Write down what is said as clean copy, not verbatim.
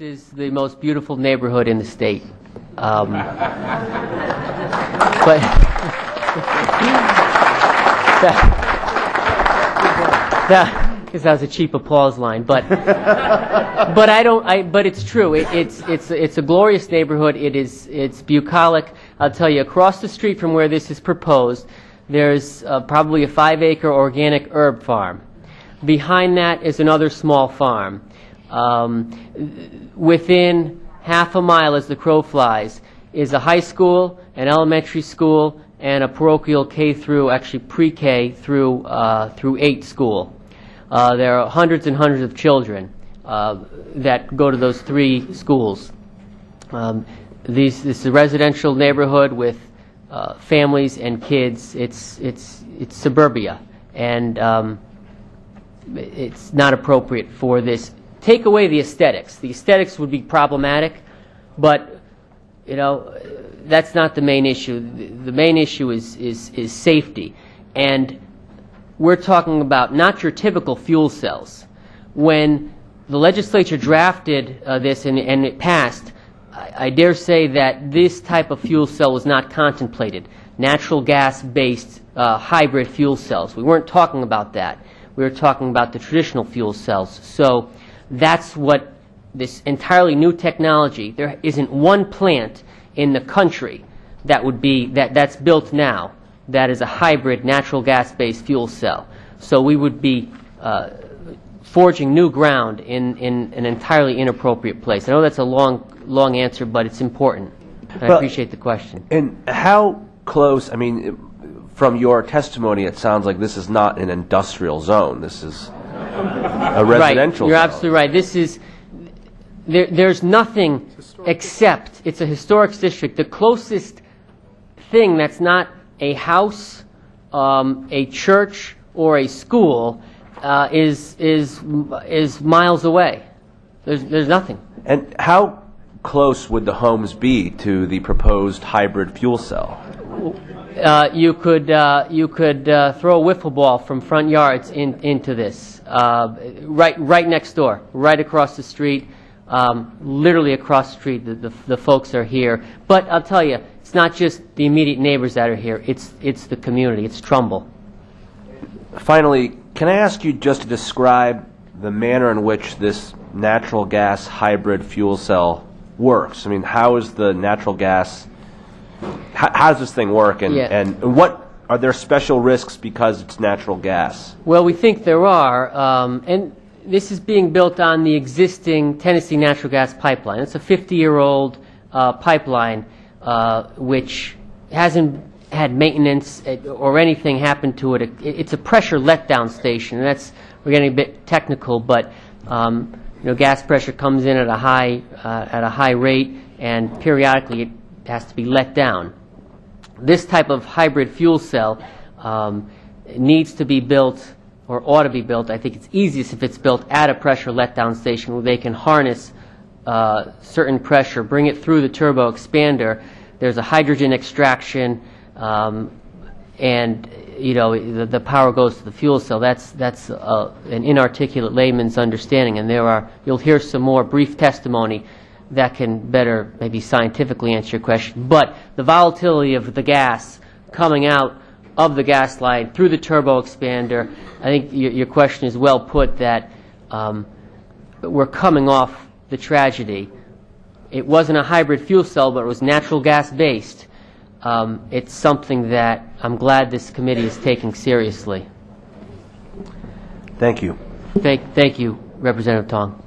Nichols is the most beautiful neighborhood in the state. But because that was a cheap applause line, but but it's true. It's a glorious neighborhood. It's bucolic. I'll tell you, across the street from where this is proposed, there's probably a 5-acre organic herb farm. Behind that is another small farm. Within half a mile, as the crow flies, is a high school, an elementary school, and a parochial pre-K through 8 school. There are hundreds and hundreds of children that go to those 3 schools. This is a residential neighborhood with families and kids. It's suburbia, and it's not appropriate for this. Take away the aesthetics. The aesthetics would be problematic, but that's not the main issue. The main issue is safety, and we're talking about not your typical fuel cells. When the legislature drafted this and it passed, I dare say that this type of fuel cell was not contemplated. Natural gas-based hybrid fuel cells. We weren't talking about that. We were talking about the traditional fuel cells. So that's what this entirely new technology. There isn't one plant in the country that would be that's built now that is a hybrid natural gas-based fuel cell. So we would be forging new ground in an entirely inappropriate place. I know that's a long answer, but it's important. I appreciate the question. And how close, I mean, from your testimony, it sounds like this is not an industrial zone. This is a residential zone. You're zone. absolutely right. This is, there's nothing except, it's a historic district. The closest thing that's not a house, a church, or a school is miles away. There's nothing. And how close would the homes be to the proposed hybrid fuel cell? You could throw a wiffle ball from front yards into this. Right next door, right across the street, literally across the street. The folks are here. But I'll tell you, it's not just the immediate neighbors that are here. It's the community. It's Trumbull. Finally, can I ask you just to describe the manner in which this natural gas hybrid fuel cell works? I mean, how is the natural gas? How does this thing work? And what are there special risks because it's natural gas? Well, we think there are, and this is being built on the existing Tennessee natural gas pipeline. It's a 50-year-old pipeline which hasn't had maintenance or anything happen to it. It's a pressure letdown station, and we're getting a bit technical, but gas pressure comes in at a high rate, and periodically it has to be let down. This type of hybrid fuel cell needs to be built, or ought to be built. I think it's easiest if it's built at a pressure letdown station where they can harness certain pressure, bring it through the turbo expander. There's a hydrogen extraction, and the power goes to the fuel cell. That's an inarticulate layman's understanding, and you'll hear some more brief testimony that can better maybe scientifically answer your question. But the volatility of the gas coming out of the gas line through the turbo expander, I think your question is well put, that we're coming off the tragedy. It wasn't a hybrid fuel cell, but it was natural gas based. It's something that I'm glad this committee is taking seriously. Thank you. Thank you, Representative Tong.